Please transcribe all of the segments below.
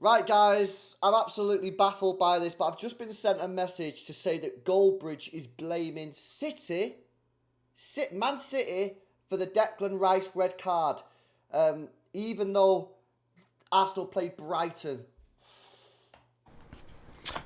Right, guys, I'm absolutely baffled by this, but I've just been sent a message to say that Goldbridge is blaming Man City, for the Declan Rice red card, even though Arsenal played Brighton.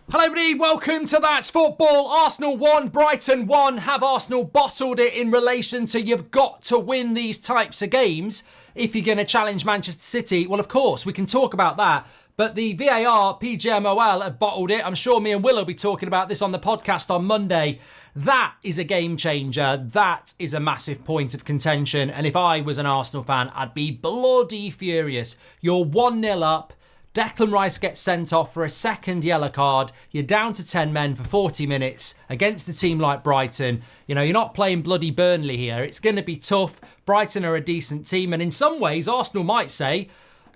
Hello everybody, welcome to That's Football. Arsenal won, Brighton won. Have Arsenal bottled it in relation to you've got to win these types of games if you're going to challenge Manchester City? Well, of course, we can talk about that. But the VAR, PGMOL have bottled it. I'm sure me and Will will be talking about this on the podcast on Monday. That is a game changer. That is a massive point of contention. And if I was an Arsenal fan, I'd be bloody furious. You're 1-0 up. Declan Rice gets sent off for a second yellow card. You're down to 10 men for 40 minutes against a team like Brighton. You know, you're not playing bloody Burnley here. It's going to be tough. Brighton are a decent team. And in some ways, Arsenal might say,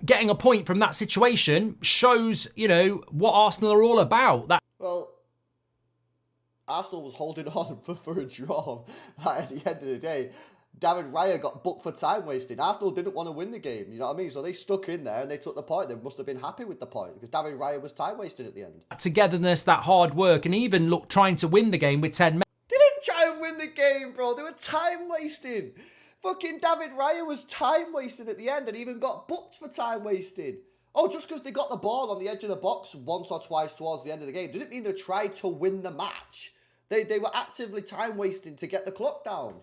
getting a point from that situation shows, what Arsenal are all about. Well, Arsenal was holding on for a draw. At the end of the day, David Raya got booked for time wasting. Arsenal didn't want to win the game, you know what I mean? So they stuck in there and they took the point. They must have been happy with the point because David Raya was time wasted at the end. Togetherness, that hard work, and even trying to win the game with 10 men. They didn't try and win the game, bro. They were time wasting. Fucking David Raya was time wasting at the end and even got booked for time wasting. Oh, just because they got the ball on the edge of the box once or twice towards the end of the game didn't mean they tried to win the match. They were actively time wasting to get the clock down.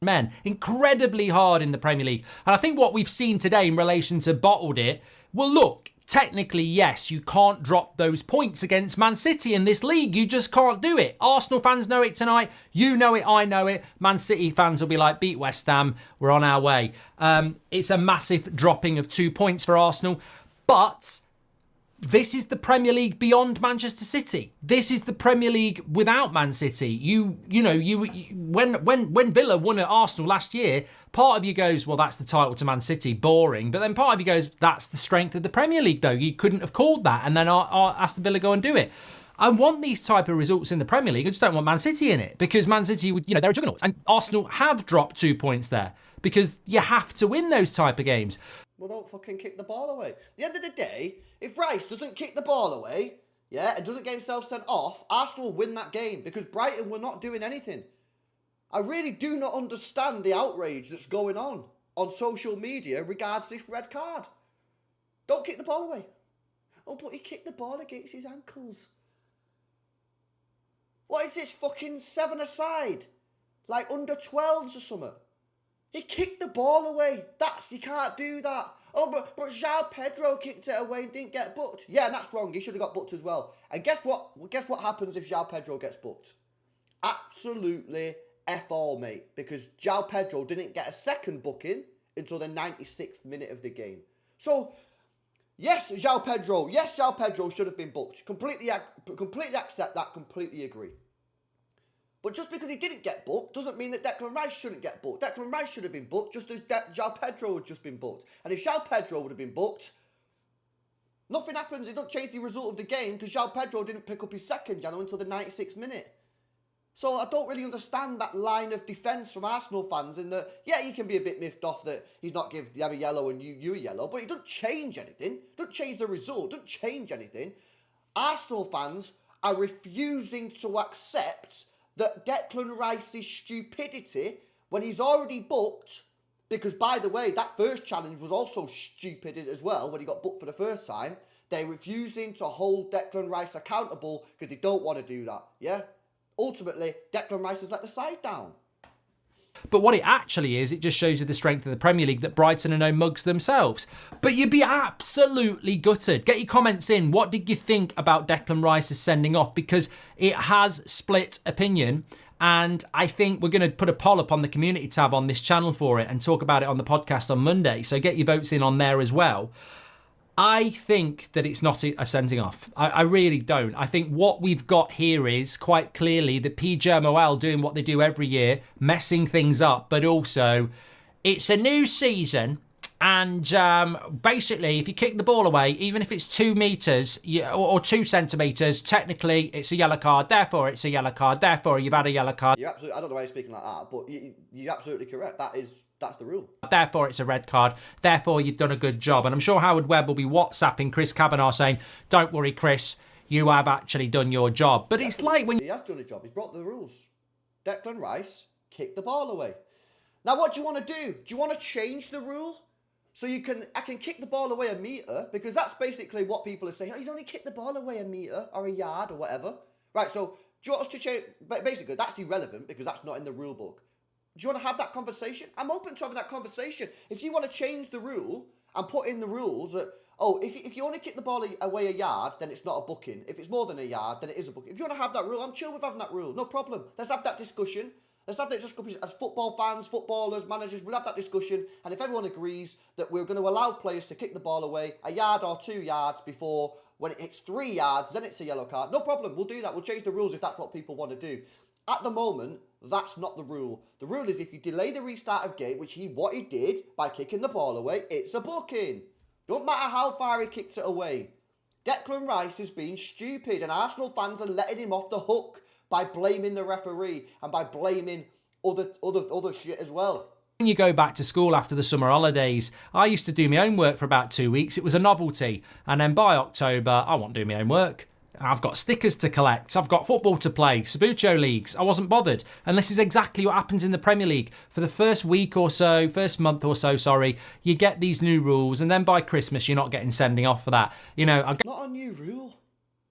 Men, incredibly hard in the Premier League. And I think what we've seen today in relation to bottled it, well, look, technically, yes, you can't drop those points against Man City in this league. You just can't do it. Arsenal fans know it tonight. You know it. I know it. Man City fans will be like, beat West Ham. We're on our way. It's a massive dropping of 2 points for Arsenal. But this is the Premier League beyond Manchester City. This is the Premier League without Man City. When Villa won at Arsenal last year, part of you goes, well, that's the title to Man City, boring. But then part of you goes, that's the strength of the Premier League, though. You couldn't have called that and then asked the Villa go and do it. I want these type of results in the Premier League. I just don't want Man City in it because Man City, they're a juggernaut. And Arsenal have dropped 2 points there because you have to win those type of games. Well, don't fucking kick the ball away. At the end of the day, if Rice doesn't kick the ball away, and doesn't get himself sent off, Arsenal will win that game because Brighton were not doing anything. I really do not understand the outrage that's going on social media regards this red card. Don't kick the ball away. Oh, but he kicked the ball against his ankles. What is this fucking 7-a-side? Like under 12s or something? He kicked the ball away. You can't do that. Oh, but João Pedro kicked it away and didn't get booked. Yeah, and that's wrong. He should have got booked as well. And guess what? Guess what happens if João Pedro gets booked? Absolutely F all, mate. Because João Pedro didn't get a second booking until the 96th minute of the game. So, yes, João Pedro should have been booked. Completely accept that. Completely agree. But just because he didn't get booked doesn't mean that Declan Rice shouldn't get booked. Declan Rice should have been booked just as João Pedro had just been booked. And if João Pedro would have been booked, nothing happens. It doesn't change the result of the game because João Pedro didn't pick up his second yellow until the 96th minute. So I don't really understand that line of defence from Arsenal fans in that, yeah, you can be a bit miffed off that he's not give the other yellow and you a yellow, but it doesn't change anything. It doesn't change the result. It doesn't change anything. Arsenal fans are refusing to accept that Declan Rice's stupidity when he's already booked, because by the way, that first challenge was also stupid as well when he got booked for the first time. They're refusing to hold Declan Rice accountable because they don't want to do that, yeah? Ultimately, Declan Rice has let the side down. But what it actually is, it just shows you the strength of the Premier League that Brighton are no mugs themselves. But you'd be absolutely gutted. Get your comments in. What did you think about Declan Rice's sending off? Because it has split opinion. And I think we're going to put a poll up on the community tab on this channel for it and talk about it on the podcast on Monday. So get your votes in on there as well. I think that it's not a sending off. I really don't. I think what we've got here is quite clearly the PGMOL doing what they do every year, messing things up, but also it's a new season. And basically, if you kick the ball away, even if it's 2 metres or 2 centimetres, technically it's a yellow card. Therefore, it's a yellow card. Therefore, you've had a yellow card. I don't know why you're speaking like that, but you're absolutely correct. That That's the rule. Therefore, it's a red card. Therefore, you've done a good job. And I'm sure Howard Webb will be WhatsApping Chris Kavanagh saying, don't worry, Chris, you have actually done your job. But it's like when... He has done a job. He's brought the rules. Declan Rice kicked the ball away. Now, what do you want to do? Do you want to change the rule? So I can kick the ball away a metre, because that's basically what people are saying. Oh, he's only kicked the ball away a metre or a yard or whatever. Right, so do you want us to change? Basically, that's irrelevant because that's not in the rule book. Do you want to have that conversation? I'm open to having that conversation. If you want to change the rule and put in the rules that, oh, if you only kick the ball away a yard, then it's not a booking. If it's more than a yard, then it is a booking. If you want to have that rule, I'm chill with having that rule. No problem. Let's have that discussion. Let's have that discussion as football fans, footballers, managers. We'll have that discussion. And if everyone agrees that we're going to allow players to kick the ball away a yard or 2 yards before, when it hits 3 yards, then it's a yellow card. No problem. We'll do that. We'll change the rules if that's what people want to do. At the moment, that's not the rule. The rule is if you delay the restart of game, which what he did by kicking the ball away, it's a booking. Don't matter how far he kicked it away. Declan Rice is being stupid, and Arsenal fans are letting him off the hook by blaming the referee and by blaming other shit as well. When you go back to school after the summer holidays, I used to do my own work for about 2 weeks. It was a novelty. And then by October, I won't do my own work. I've got stickers to collect. I've got football to play, Sabucho leagues. I wasn't bothered. And this is exactly what happens in the Premier League. For the first week or so, first month or so, sorry, you get these new rules. And then by Christmas, you're not getting sending off for that. You know, It's not a new rule.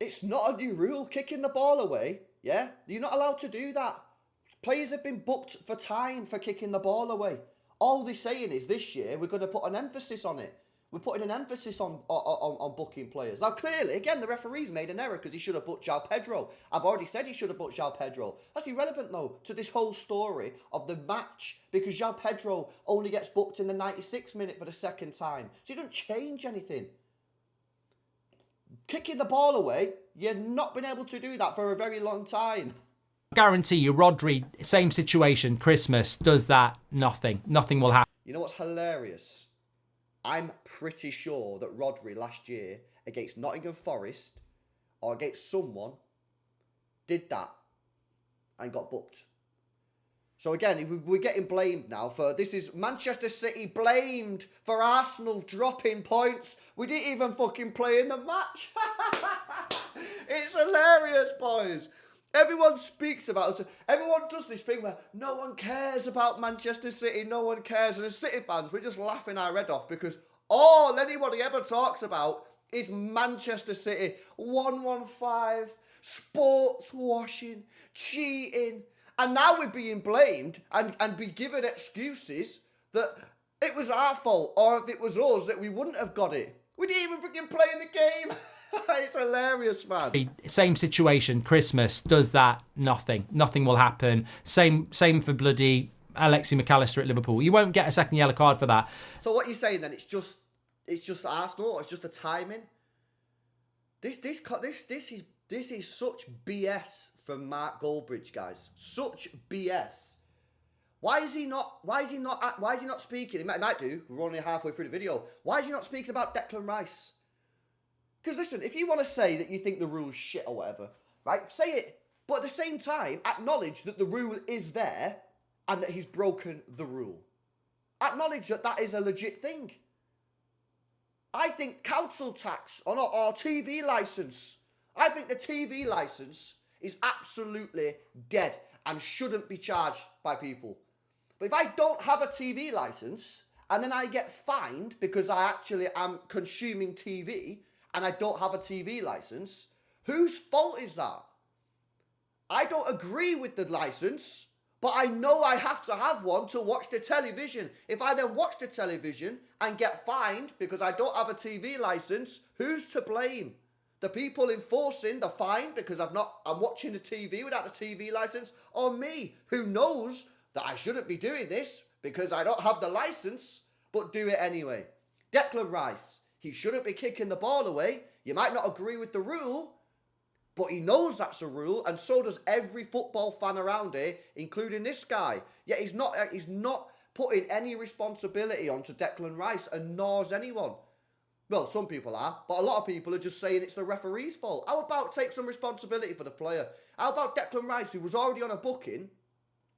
It's not a new rule. Kicking the ball away, yeah? You're not allowed to do that. Players have been booked for time for kicking the ball away. All they're saying is this year we're going to put an emphasis on it. We're putting an emphasis on booking players. Now, clearly, again, the referee's made an error because he should have booked João Pedro. I've already said he should have booked João Pedro. That's irrelevant, though, to this whole story of the match because João Pedro only gets booked in the 96th minute for the second time. So it doesn't change anything. Kicking the ball away, you've not been able to do that for a very long time. Guarantee you, Rodri, same situation, Christmas, does that, nothing. Nothing will happen. You know what's hilarious? I'm pretty sure that Rodri last year against Nottingham Forest or against someone did that and got booked. So again, we're getting blamed now for, this is Manchester City blamed for Arsenal dropping points. We didn't even fucking play in the match. It's hilarious, boys. Everyone speaks about it. Everyone does this thing where no one cares about Manchester City. No one cares. And as City fans, we're just laughing our head off because all anybody ever talks about is Manchester City. 115, sports washing, cheating. And now we're being blamed and be given excuses that it was our fault or if it was us that we wouldn't have got it. We didn't even freaking play in the game. It's hilarious, man. Same situation, Christmas, does that, nothing. Nothing will happen. Same for bloody Alexi McAllister at Liverpool. You won't get a second yellow card for that. So what you're saying then, it's just Arsenal, or it's just the timing? This is such BS from Mark Goldbridge, guys. Such BS. Why is he not speaking? He might do. We're only halfway through the video. Why is he not speaking about Declan Rice? Because listen, if you want to say that you think the rule's shit or whatever, right, say it. But at the same time, acknowledge that the rule is there and that he's broken the rule. Acknowledge that that is a legit thing. I think council tax or TV licence. I think the TV licence is absolutely dead and shouldn't be charged by people. But if I don't have a TV licence and then I get fined because I actually am consuming TV and I don't have a TV licence, whose fault is that? I don't agree with the licence, but I know I have to have one to watch the television. If I then watch the television and get fined because I don't have a TV licence, who's to blame? The people enforcing the fine because I'm watching the TV without a TV licence, or me, who knows that I shouldn't be doing this because I don't have the licence, but do it anyway. Declan Rice, he shouldn't be kicking the ball away. You might not agree with the rule, but he knows that's a rule, and so does every football fan around here, including this guy. Yet he's not putting any responsibility onto Declan Rice, and nor's anyone. Well, some people are, but a lot of people are just saying it's the referee's fault. How about take some responsibility for the player? How about Declan Rice, who was already on a booking,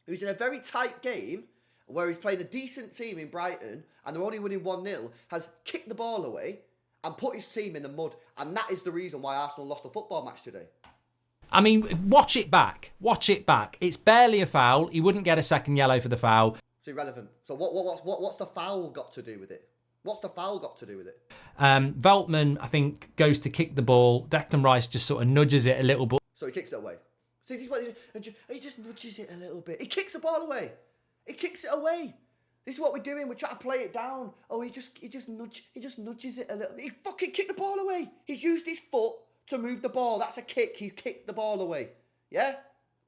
who's in a very tight game, where he's playing a decent team in Brighton and they're only winning 1-0, has kicked the ball away and put his team in the mud. And that is the reason why Arsenal lost the football match today. I mean, watch it back. Watch it back. It's barely a foul. He wouldn't get a second yellow for the foul. It's irrelevant. So what's the foul got to do with it? What's the foul got to do with it? Veltman, I think, goes to kick the ball. Declan Rice just sort of nudges it a little bit. So he kicks it away. See, he just nudges it a little bit. He kicks the ball away. He kicks it away. This is what we're doing. We're trying to play it down. Oh, he just nudges it a little. He fucking kicked the ball away. He's used his foot to move the ball. That's a kick. He's kicked the ball away. Yeah?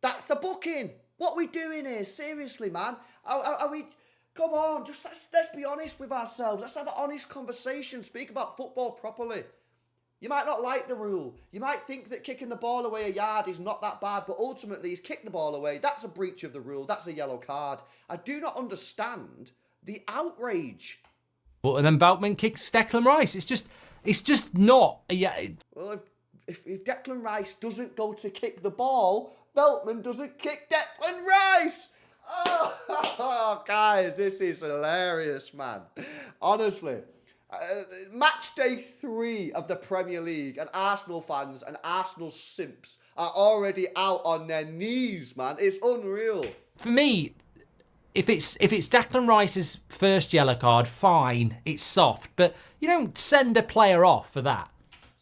That's a booking. What are we doing here? Seriously, man. Are we... Come on, just let's be honest with ourselves. Let's have an honest conversation. Speak about football properly. You might not like the rule. You might think that kicking the ball away a yard is not that bad, but ultimately he's kicked the ball away. That's a breach of the rule. That's a yellow card. I do not understand the outrage. Well, and then Veltman kicks Declan Rice. It's just not. Well, if Declan Rice doesn't go to kick the ball, Veltman doesn't kick Declan Rice. Oh, guys, this is hilarious, man. Honestly. Match day 3 of the Premier League, and Arsenal fans and Arsenal simps are already out on their knees, man. It's unreal. For me, if it's Declan Rice's first yellow card, fine, it's soft, but you don't send a player off for that.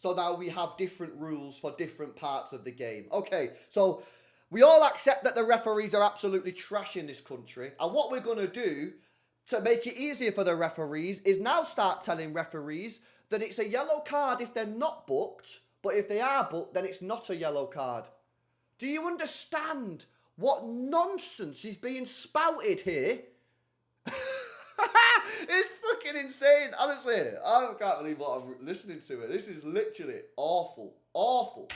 So now we have different rules for different parts of the game. Okay, so we all accept that the referees are absolutely trash in this country, and what we're going to do to make it easier for the referees is now start telling referees that it's a yellow card if they're not booked, but if they are booked, then it's not a yellow card. Do you understand what nonsense is being spouted here? It's fucking insane. Honestly, I can't believe what I'm listening to it. This is literally awful. Awful.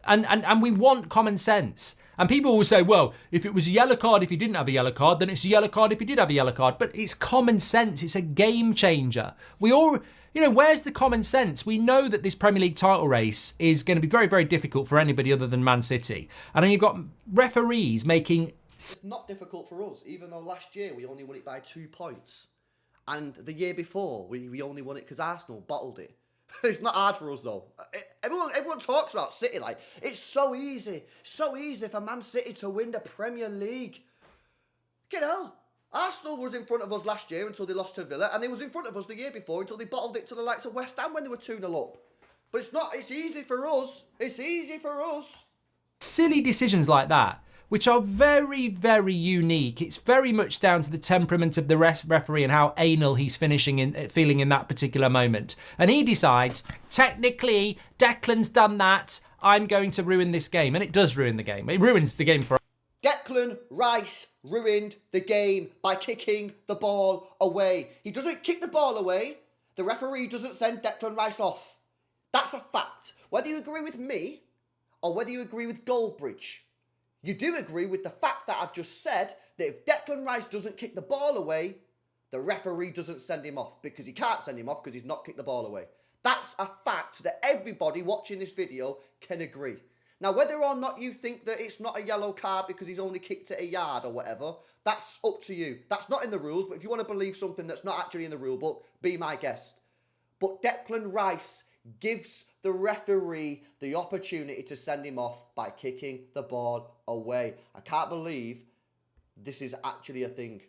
And we want common sense. And people will say, well, if it was a yellow card if he didn't have a yellow card, then it's a yellow card if he did have a yellow card. But it's common sense. It's a game changer. We all, where's the common sense? We know that this Premier League title race is going to be very, very difficult for anybody other than Man City. And then you've got referees making... It's not difficult for us, even though last year we only won it by 2 points. And the year before, we only won it because Arsenal bottled it. It's not hard for us though. Everyone talks about City like it's so easy for Man City to win the Premier League. Get hell. Arsenal was in front of us last year until they lost to Villa, and they was in front of us the year before until they bottled it to the likes of West Ham when they were 2-0 up. But it's not. It's easy for us. It's easy for us. Silly decisions like that, which are very, very unique. It's very much down to the temperament of the referee and how anal he's feeling in that particular moment. And he decides, technically, Declan's done that. I'm going to ruin this game. And it does ruin the game. It ruins the game for us. Declan Rice ruined the game by kicking the ball away. He doesn't kick the ball away. The referee doesn't send Declan Rice off. That's a fact. Whether you agree with me or whether you agree with Goldbridge, you do agree with the fact that I've just said that if Declan Rice doesn't kick the ball away, the referee doesn't send him off because he can't send him off because he's not kicked the ball away. That's a fact that everybody watching this video can agree. Now, whether or not you think that it's not a yellow card because he's only kicked it a yard or whatever, that's up to you. That's not in the rules, but if you want to believe something that's not actually in the rule book, be my guest. But Declan Rice gives the referee the opportunity to send him off by kicking the ball away. I can't believe this is actually a thing.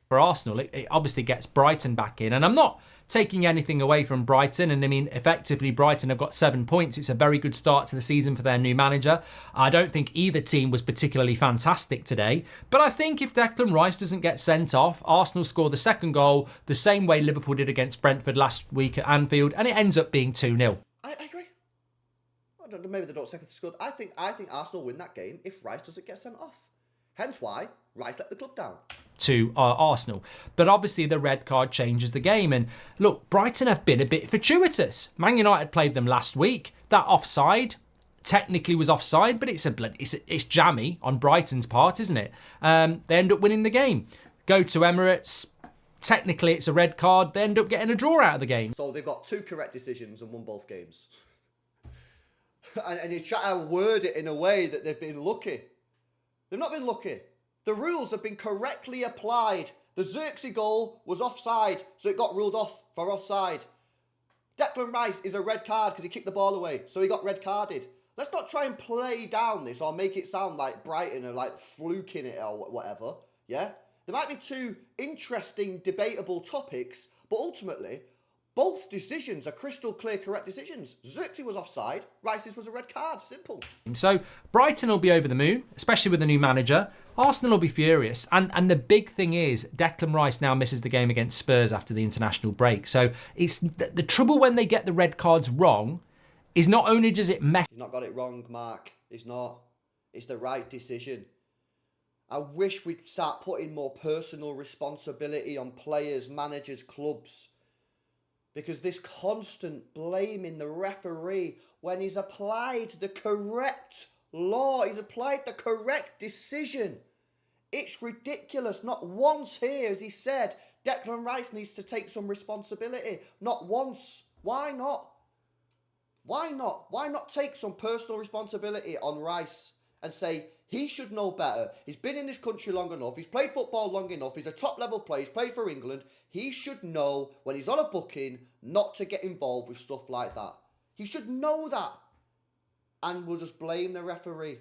For Arsenal, it obviously gets Brighton back in. And I'm not taking anything away from Brighton. And I mean, effectively, Brighton have got 7 points. It's a very good start to the season for their new manager. I don't think either team was particularly fantastic today. But I think if Declan Rice doesn't get sent off, Arsenal score the second goal the same way Liverpool did against Brentford last week at Anfield. And it ends up being 2-0. I agree. I don't know, maybe they don't second score. I think Arsenal win that game if Rice doesn't get sent off. Hence why Rice let the club down. To Arsenal. But obviously the red card changes the game. And look, Brighton have been a bit fortuitous. Man United played them last week. That offside technically was offside, but it's jammy on Brighton's part, isn't it? They end up winning the game. Go to Emirates. Technically it's a red card. They end up getting a draw out of the game. So they've got 2 correct decisions and won both games. and you try to word it in a way that they've been lucky. They've not been lucky. The rules have been correctly applied. The Xerxes goal was offside, so it got ruled off for offside. Declan Rice is a red card because he kicked the ball away, so he got red carded. Let's not try and play down this or make it sound like Brighton are like fluking it or whatever, yeah? There might be two interesting, debatable topics, but ultimately, both decisions are crystal clear correct decisions. Xerxes was offside, Rice's was a red card, simple. So Brighton will be over the moon, especially with the new manager. Arsenal will be furious. And the big thing is Declan Rice now misses the game against Spurs after the international break. So it's the trouble when they get the red cards wrong is not only does it mess... He's not got it wrong, Mark. It's not. It's the right decision. I wish we'd start putting more personal responsibility on players, managers, clubs. Because this constant blaming the referee when he's applied the correct law, he's applied the correct decision. It's ridiculous. Not once here has he said Declan Rice needs to take some responsibility. Not once. Why not? Why not? Why not take some personal responsibility on Rice and say he should know better? He's been in this country long enough. He's played football long enough. He's a top level player. He's played for England. He should know when he's on a booking not to get involved with stuff like that. He should know that. And we'll just blame the referee.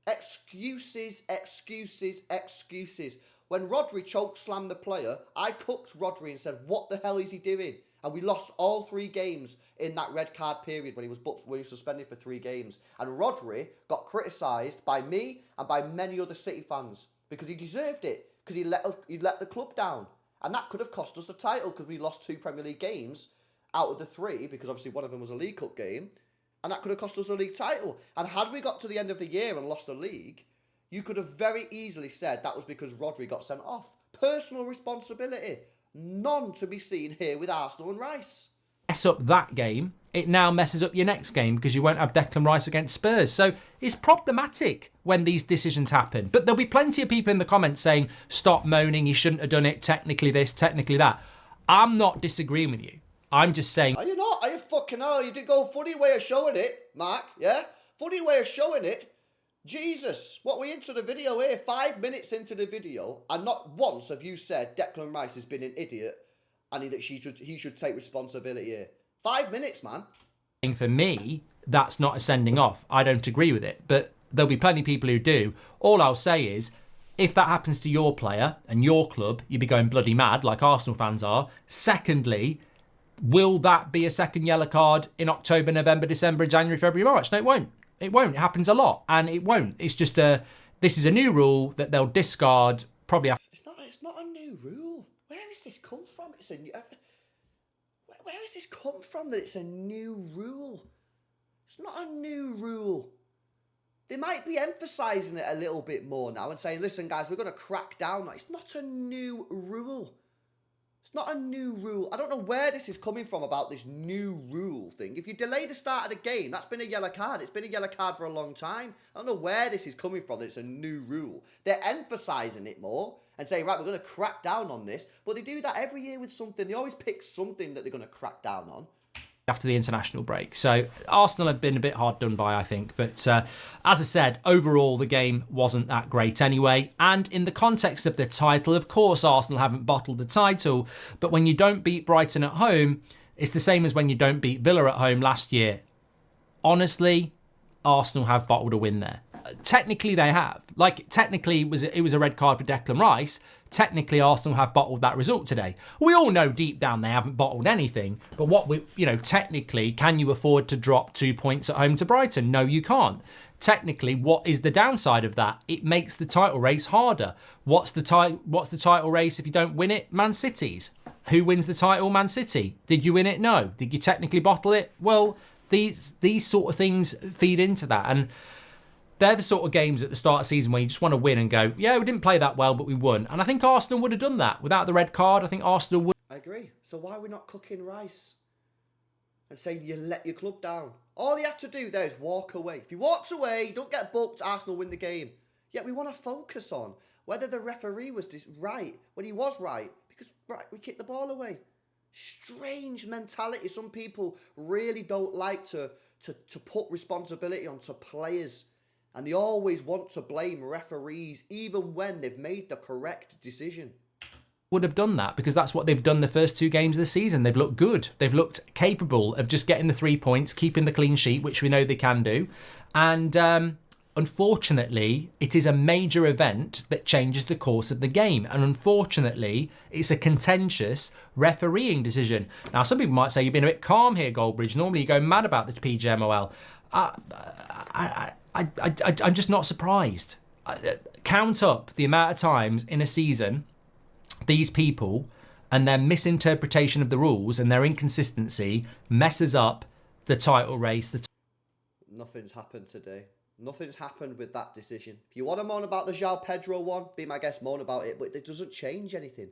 Excuses, excuses, excuses. When Rodri chokeslammed the player, I cooked Rodri and said, what the hell is he doing? And we lost all 3 games in that red card period when he was suspended for 3 games. And Rodri got criticised by me and by many other City fans because he deserved it, because he let the club down. And that could have cost us the title because we lost 2 Premier League games out of the 3, because obviously one of them was a League Cup game. And that could have cost us the league title. And had we got to the end of the year and lost the league, you could have very easily said that was because Rodri got sent off. Personal responsibility. None to be seen here with Arsenal and Rice. Mess up that game, it now messes up your next game because you won't have Declan Rice against Spurs. So it's problematic when these decisions happen. But there'll be plenty of people in the comments saying, stop moaning, he shouldn't have done it, technically this, technically that. I'm not disagreeing with you. I'm just saying... Are you not? Are you fucking hell? You did go funny way of showing it, Mark, yeah? Funny way of showing it. Jesus, what we into the video here? 5 minutes into the video, and not once have you said Declan Rice has been an idiot and that he should take responsibility here. 5 minutes, man. For me, that's not a sending off. I don't agree with it, but there'll be plenty of people who do. All I'll say is, if that happens to your player and your club, you'd be going bloody mad like Arsenal fans are. Secondly, will that be a second yellow card in October, November, December, January, February, March? No, it won't. It won't. It happens a lot, and it won't. It's just this is a new rule that they'll discard probably after. It's not a new rule. Where has this come from? Where has this come from that it's a new rule? It's not a new rule. They might be emphasising it a little bit more now and saying, listen, guys, we're going to crack down on it. It's not a new rule. It's not a new rule. I don't know where this is coming from about this new rule thing. If you delay the start of the game, that's been a yellow card. It's been a yellow card for a long time. I don't know where this is coming from that it's a new rule. They're emphasising it more and saying, right, we're going to crack down on this. But they do that every year with something. They always pick something that they're going to crack down on. After the international break. So Arsenal have been a bit hard done by, I think. But as I said, overall, the game wasn't that great anyway. And in the context of the title, of course, Arsenal haven't bottled the title. But when you don't beat Brighton at home, it's the same as when you don't beat Villa at home last year. Honestly, Arsenal have bottled a win there. Technically, they have. Like, technically, it was a red card for Declan Rice. Technically, Arsenal have bottled that result today. We all know deep down they haven't bottled anything. But technically, can you afford to drop 2 points at home to Brighton? No, you can't. Technically, what is the downside of that? It makes the title race harder. What's the title race if you don't win it? Man City's. Who wins the title? Man City. Did you win it? No. Did you technically bottle it? Well, these sort of things feed into that. And they're the sort of games at the start of the season where you just want to win and go, yeah, we didn't play that well, but we won. And I think Arsenal would have done that. Without the red card, I think Arsenal would. I agree. So why are we not cooking Rice and saying you let your club down? All he had to do there is walk away. If he walks away, you don't get booked, Arsenal win the game. Yet we want to focus on whether the referee was right when he was right, because we kicked the ball away. Strange mentality. Some people really don't like to put responsibility onto players And they always want to blame referees even when they've made the correct decision. Would have done that because that's what they've done the first 2 games of the season. They've looked good. They've looked capable of just getting the 3 points, keeping the clean sheet, which we know they can do. And unfortunately, it is a major event that changes the course of the game. And unfortunately, it's a contentious refereeing decision. Now, some people might say you've been a bit calm here, Goldbridge. Normally you go mad about the PGMOL. I'm just not surprised. Count up the amount of times in a season these people and their misinterpretation of the rules and their inconsistency messes up the title race. Nothing's happened today. Nothing's happened with that decision. If you want to moan about the João Pedro one, be my guest, moan about it, but it doesn't change anything.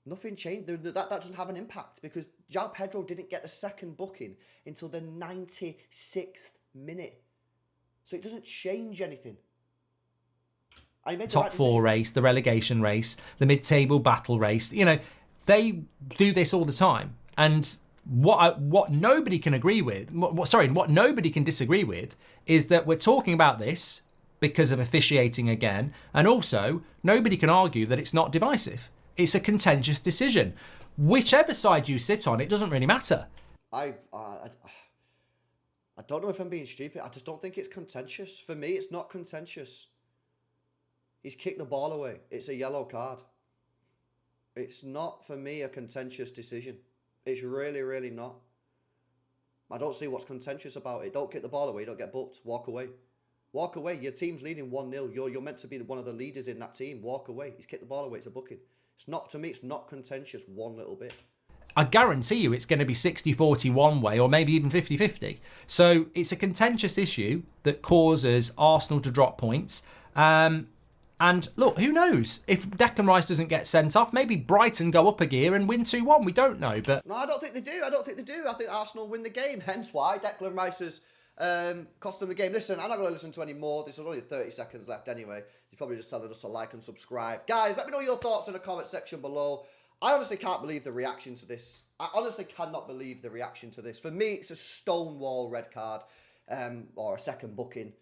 Nothing changed. That doesn't have an impact because João Pedro didn't get the second booking until the 96th minute. So it doesn't change anything. Top 4 race, the relegation race, the mid-table battle race. You know, they do this all the time. And what nobody can agree with, what nobody can disagree with, is that we're talking about this because of officiating again. And also, nobody can argue that it's not divisive. It's a contentious decision. Whichever side you sit on, it doesn't really matter. I don't know if I'm being stupid. I just don't think it's contentious. For me, it's not contentious. He's kicked the ball away. It's a yellow card. It's not, for me, a contentious decision. It's really, really not. I don't see what's contentious about it. Don't kick the ball away. You don't get booked. Walk away. Walk away. Your team's leading 1-0. You're meant to be one of the leaders in that team. Walk away. He's kicked the ball away. It's a booking. It's not, to me, it's not contentious one little bit. I guarantee you it's going to be 60-40 one way or maybe even 50-50. So it's a contentious issue that causes Arsenal to drop points. And look, who knows? If Declan Rice doesn't get sent off, maybe Brighton go up a gear and win 2-1. We don't know, but... No, I don't think they do. I think Arsenal win the game. Hence why Declan Rice has cost them the game. Listen, I'm not going to listen to any more. There's only 30 seconds left anyway. He's probably just telling us to like and subscribe. Guys, let me know your thoughts in the comment section below. I honestly can't believe the reaction to this. I honestly cannot believe the reaction to this. For me, it's a stonewall red card or a second booking.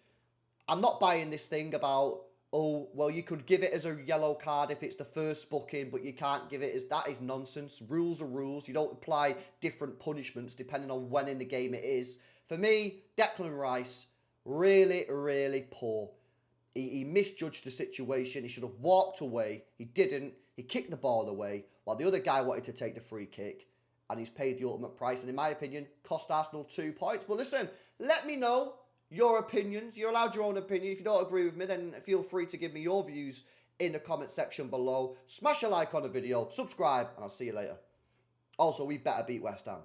I'm not buying this thing about... oh, well, you could give it as a yellow card if it's the first booking, but you can't give it as... that is nonsense. Rules are rules. You don't apply different punishments depending on when in the game it is. For me, Declan Rice, really, really poor. He misjudged the situation. He should have walked away. He didn't. He kicked the ball away while the other guy wanted to take the free kick. And he's paid the ultimate price. And in my opinion, cost Arsenal 2 points. But listen, let me know your opinions. You're allowed your own opinion. If you don't agree with me, then feel free to give me your views in the comment section below. Smash a like on the video, subscribe, and I'll see you later. Also, we better beat West Ham.